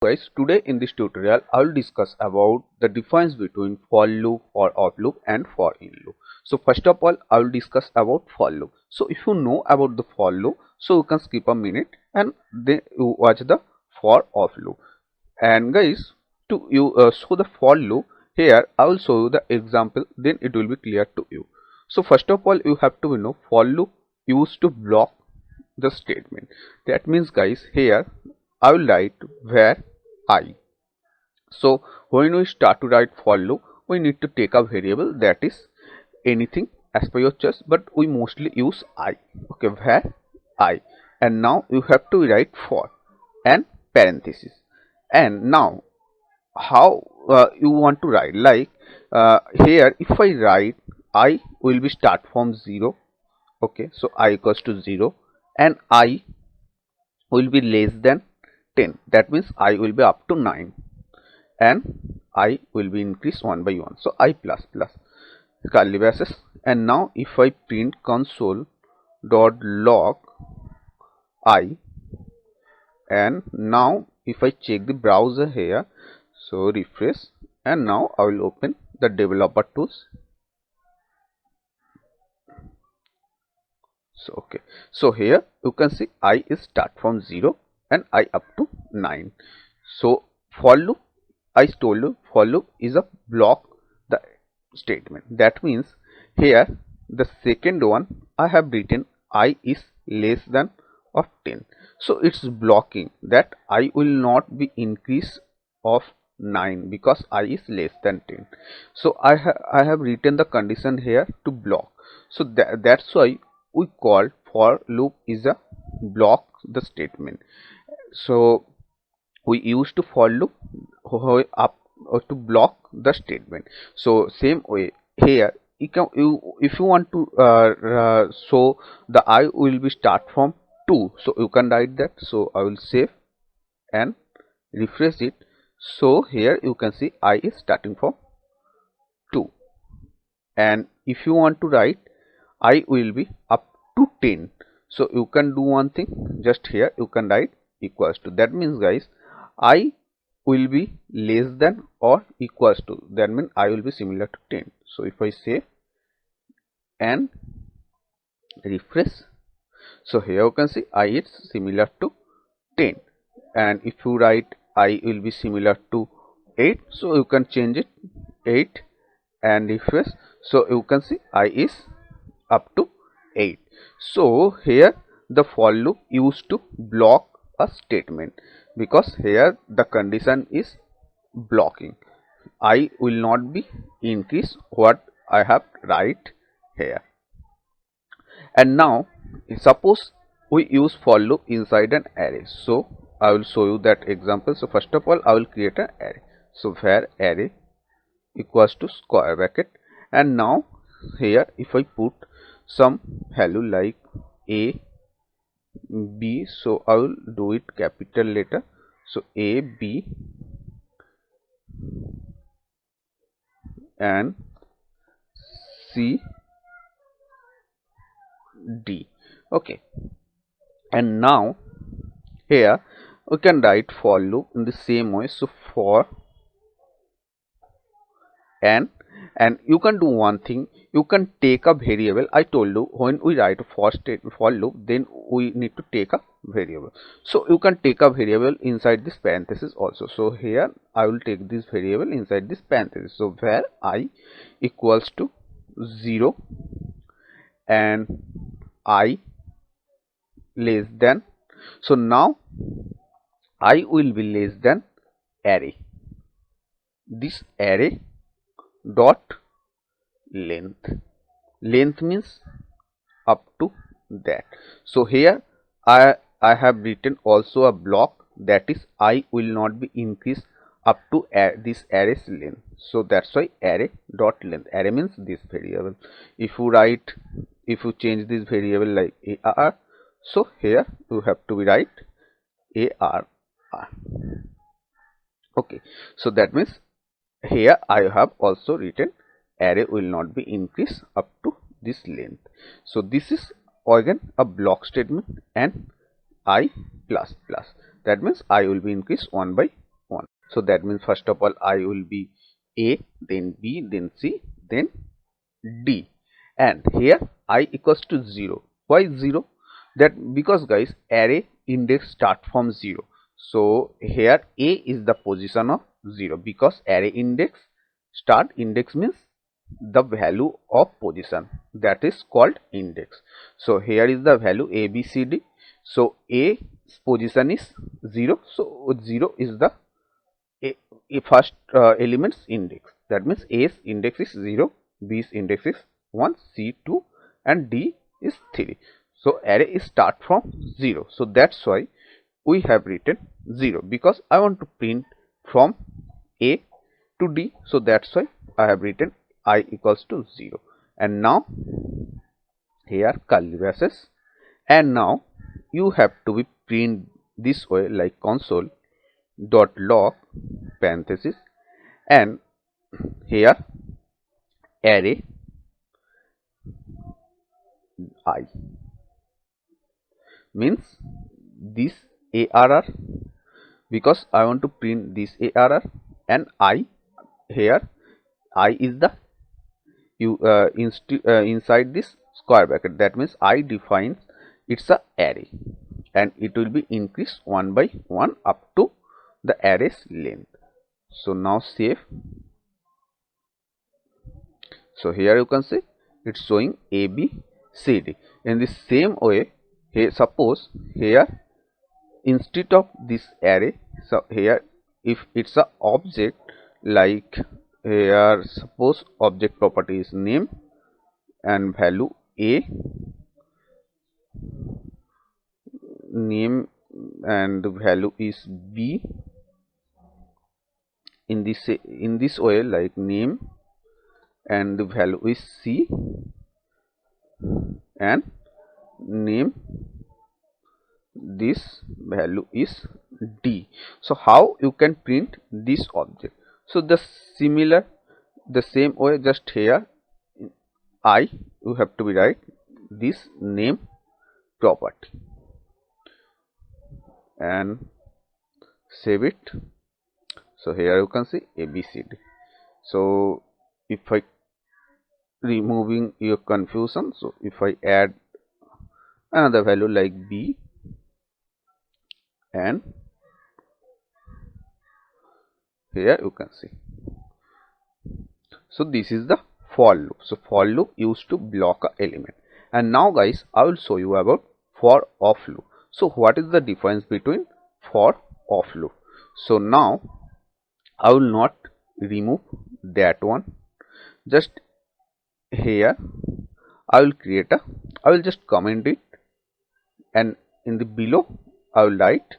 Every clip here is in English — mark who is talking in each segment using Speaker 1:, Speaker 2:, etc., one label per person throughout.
Speaker 1: Guys, today in this tutorial I will discuss about the difference between for loop, for of loop and for in loop. So first of all I will discuss about for loop. So if you know about the for loop, so you can skip a minute and then you watch the for of loop. And guys, to you show the for loop, here I will show you the example, then it will be clear to you. So first of all you have to know for loop used to block the statement. That means guys, here I will write where I. So when we start to write for loop, we need to take a variable that is anything as per your choice, but we mostly use I. Okay, where I. And now you have to write for and parenthesis. And now how you want to write, like here if I write I will be start from 0. Okay, so I equals to 0 and I will be less than 10. That means I will be up to 9 and I will be increased one by one. So I plus plus curly braces. And now if I print console dot log I, and now if I check the browser here, so refresh, and now I will open the developer tools. So okay, so here you can see I is start from 0 and I up to 9. So for loop, I told you for loop is a block the statement. That means here the second one I have written I is less than of 10. So it's blocking that I will not be increase of 9 because I is less than 10. So I have written the condition here to block. So that's why we call for loop is a block the statement. So we used to for loop up to block the statement. So same way here if you want to so the I will be start from 2, so you can write that. So I will save and refresh it. So here you can see I is starting from 2, and if you want to write I will be up to 10, so you can do one thing, just here you can write equals to. That means guys, I will be less than or equals to, that means I will be similar to 10. So if I save and refresh, so here you can see I is similar to 10, and if you write I will be similar to 8, so you can change it 8 and refresh. So you can see I is up to 8. So here the for loop used to block a statement because here the condition is blocking. I will not be increase what I have write here. And now suppose we use for loop inside an array. So I will show you that example. So first of all I will create an array. So where array equals to square bracket, and now here if I put some value like a b, so I will do it capital letter. So a b and c d. Okay, and now here we can write for loop in the same way. So for and you can do one thing, you can take a variable. I told you when we write a for loop, then we need to take a variable. So you can take a variable inside this parenthesis also. So here I will take this variable inside this parenthesis. So where I equals to 0 and I less than, so now I will be less than array, this array dot length means up to that. So here I have written also a block that is I will not be increased up to this array's length. So that's why array dot length, array means this variable. If you change this variable like AR, so here you have to write ARR. Okay, so that means here I have also written array will not be increased up to this length. So this is again a block statement and I plus plus, that means I will be increased one by So that means first of all I will be A, then B, then C, then D, and here I equals to 0. Why 0? That because guys array index start from 0. So here A is the position of 0 because array index start index means the value of position, that is called index. So here is the value A, B, C, D. So A's position is 0. So 0 is the a first elements index. That means A's index is 0, B's index is 1, C 2, and D is 3. So array is start from 0. So that's why we have written 0 because I want to print from A to D. So that's why I have written I equals to 0. And now here curly braces, and now you have to be print this way like console dot log parenthesis, and here array I means this ARR because I want to print this ARR, and I here I is the inside this square bracket. That means I defines it's a array and it will be increased one by one up to the array's length. So now save. So here you can see it's showing A, B, C, D. In the same way, here suppose here instead of this array, so here if it's a object, like here suppose object property is name and value A, name and the value is B. In this way, like name and the value is C, and name this value is D. So how you can print this object? So the same way, just here I you have to be write this name property and save it. So here you can see ABCD. So if I removing your confusion, so if I add another value like B, and here you can see. So this is the for loop. So for loop used to block a element. And now guys I will show you about for off loop. So what is the difference between for off loop? So now I will not remove that one. Just here I will just comment it, and in the below I will write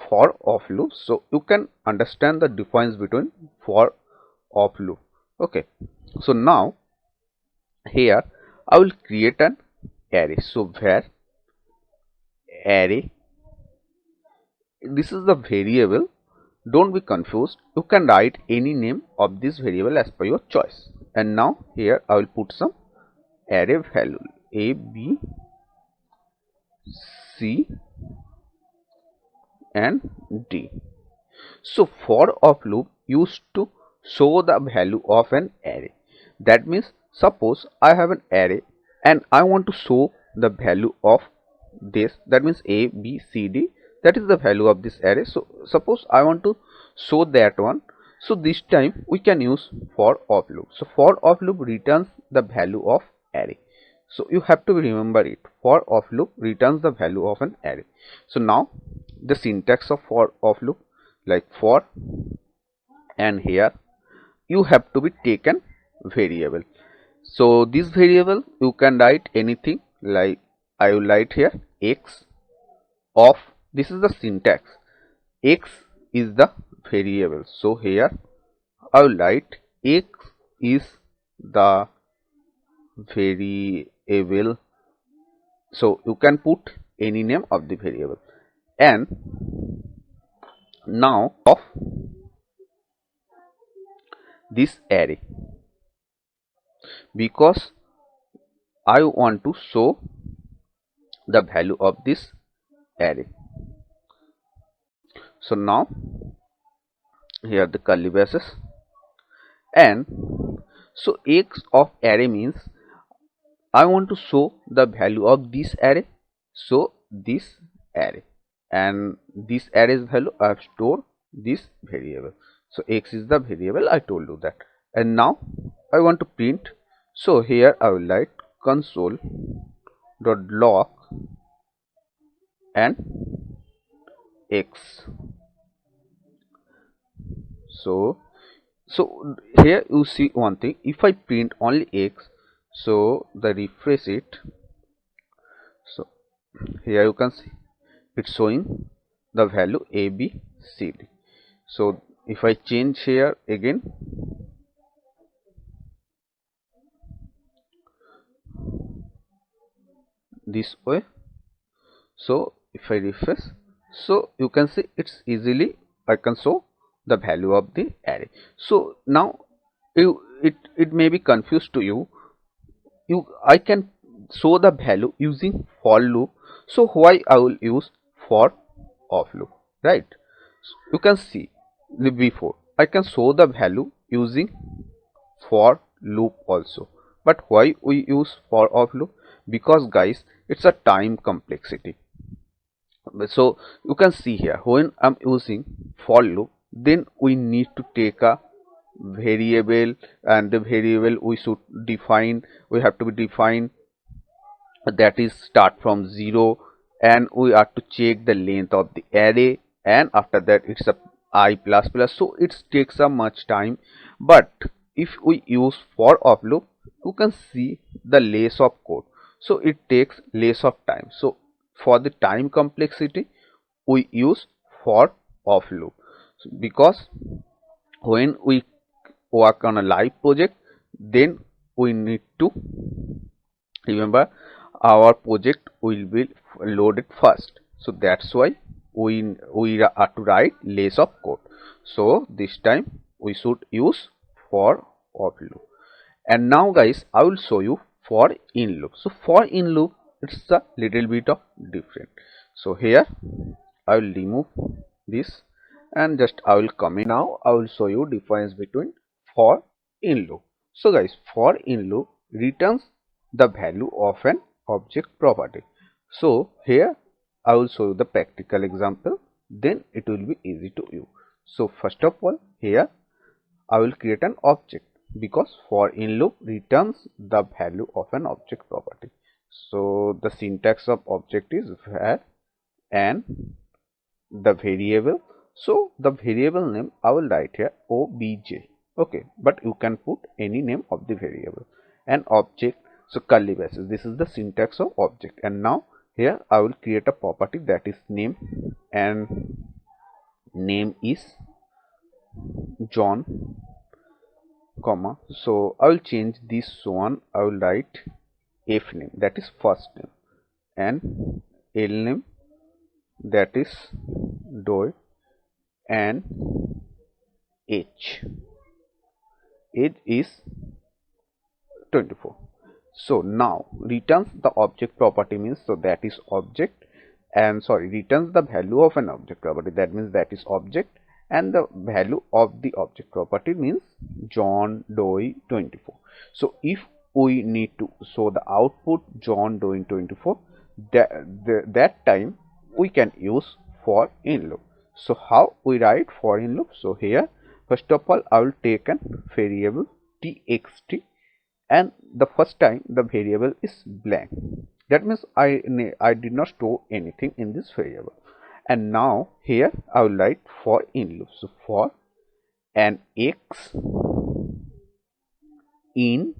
Speaker 1: for off loop, so you can understand the difference between for off loop. Okay, so now here I will create an array. So where array, this is the variable. Don't be confused, you can write any name of this variable as per your choice. And now here I will put some array value A, B, C and D. So for off loop used to show the value of an array. That means suppose I have an array and I want to show the value of this, that means A, B, C, D, that is the value of this array. So suppose I want to show that one, so this time we can use for off loop. So for off loop returns the value of array. So you have to remember it, for off loop returns the value of an array. So now the syntax of for off loop, like for, and here you have to be taken variable. So this variable you can write anything, like I will write here x of, this is the syntax, x is the variable. So here I will write x is the variable. So you can put any name of the variable. And now of this array, because I want to show the value of this array. So now here the curly braces. And so x of array means I want to show the value of this array, so this array, and this array's value I have stored this variable. So x is the variable, I told you that. And now I want to print, so here I will write console dot log and x. So here you see one thing, if I print only x, so the refresh it, so here you can see it's showing the value a b c d. So if I change here again, this way, so if I refresh, so you can see it's easily I can show the value of the array. So now it may be confused to you, I can show the value using for loop, so why I will use for of loop, right? So you can see before I can show the value using for loop also, but why we use for of loop? Because guys, it's a time complexity. So you can see here, when I'm using for loop, then we need to take a variable, and the variable we should define, we have to be defined, that is start from 0, and we have to check the length of the array, and after that it's a I plus plus, so it takes a much time. But if we use for of loop, you can see the less of code, so it takes less of time. So for the time complexity we use for of loop, because when we work on a live project, then we need to remember our project will be loaded first, so that's why we are to write less of code. So this time we should use for of loop. And now guys, I will show you for in loop. So for in loop, it's a little bit of different. So here I will remove this, and just I will come in. Now I will show you difference between for in loop. So guys, for in loop returns the value of an object property. So here I will show you the practical example, then it will be easy to use. So first of all, here I will create an object, because for in loop returns the value of an object property. So the syntax of object is var and the variable. So the variable name I will write here obj, okay, but you can put any name of the variable. And object, so curly braces, this is the syntax of object. And now here I will create a property, that is name, and name is John, comma, so I will change this one, I will write f name, that is first name, and l name, that is Doi, and age is 24. So now returns the object property means, so that is object, and sorry, returns the value of an object property, that means that is object, and the value of the object property means John Doe 24. So if we need to show the output John Doe 24, that time we can use for in loop. So how we write for in loop? So here first of all I will take an variable txt, and the first time the variable is blank, that means I did not store anything in this variable. And now here I will write for in loop. So for an x in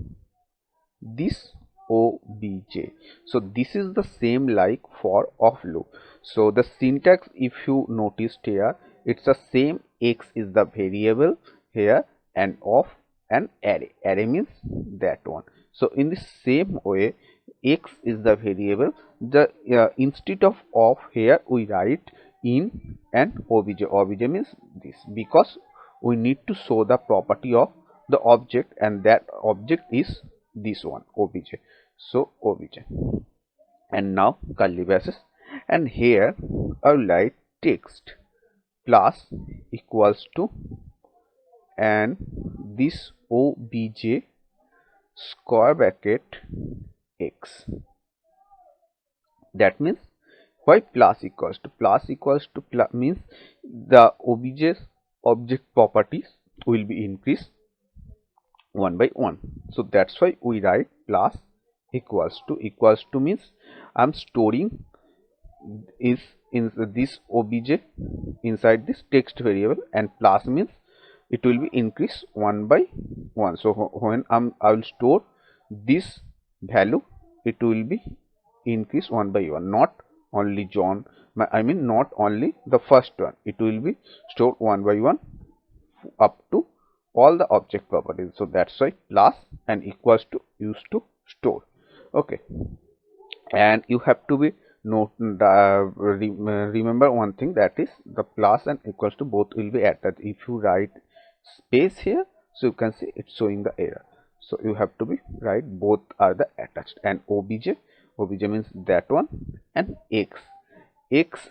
Speaker 1: this obj, so this is the same like for of loop. So the syntax, if you noticed here, it's the same. X is the variable here, and of an array means that one. So in the same way, x is the variable, the instead of here we write in and obj means this, because we need to show the property of the object, and that object is this one obj. So obj, and now curly braces, and here I will write text plus equals to and this obj square bracket x. That means why plus equals to plus means the obj's object properties will be increased one by one. So that's why we write plus equals to means I'm storing is in this obj inside this text variable, and plus means it will be increased one by one. So when I will store this value, it will be increased one by one, not only John, I mean not only the first one, it will be stored one by one up to all the object properties. So that's why plus and equals to used to store. Okay, and you have to be remember one thing, that is the plus and equals to both will be added. If you write space here, so you can see it's showing the error. So you have to be write both are the attached, and obj means that one, and x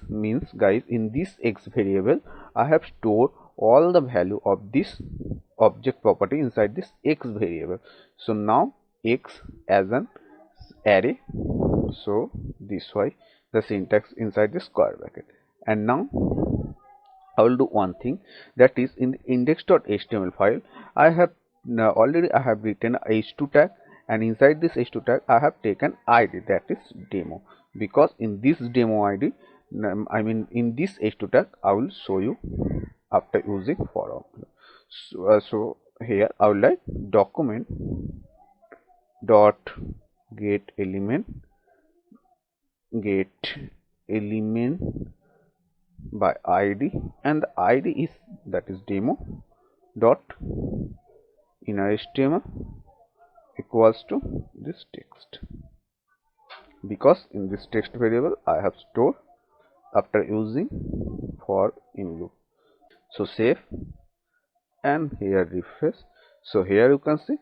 Speaker 1: means guys in this x variable I have stored all the value of this object property inside this x variable. So now x as an array, so this way the syntax inside the square bracket. And now I will do one thing, that is in the index.html file I have already I have written a h2 tag, and inside this h2 tag I have taken id, that is demo, because in this demo id I mean in this h2 tag I will show you after using for. So here I will write document dot get element by id, and the id is that is demo dot inner html equals to this text, because in this text variable I have stored after using for in loop. So save and here refresh. So here you can see,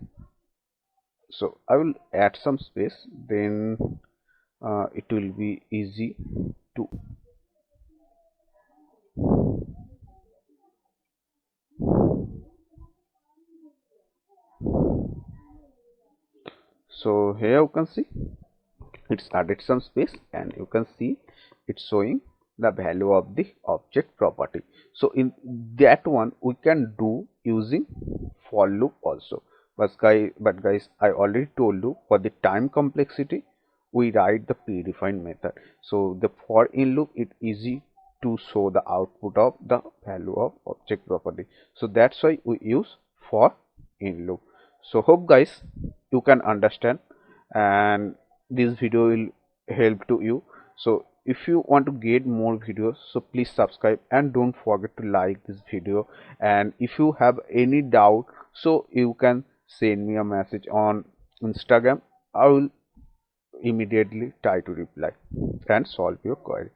Speaker 1: so I will add some space, then it will be easy to so here you can see it's added some space, and you can see it's showing the value of the object property. So in that one we can do using for loop also, but guys I already told you for the time complexity we write the predefined method. So the for in loop it easy to show the output of the value of object property, so that's why we use for in loop. So hope guys you can understand, and this video will help to you. So if you want to get more videos, so please subscribe and don't forget to like this video. And if you have any doubt, so you can send me a message on Instagram. I will immediately try to reply and solve your query.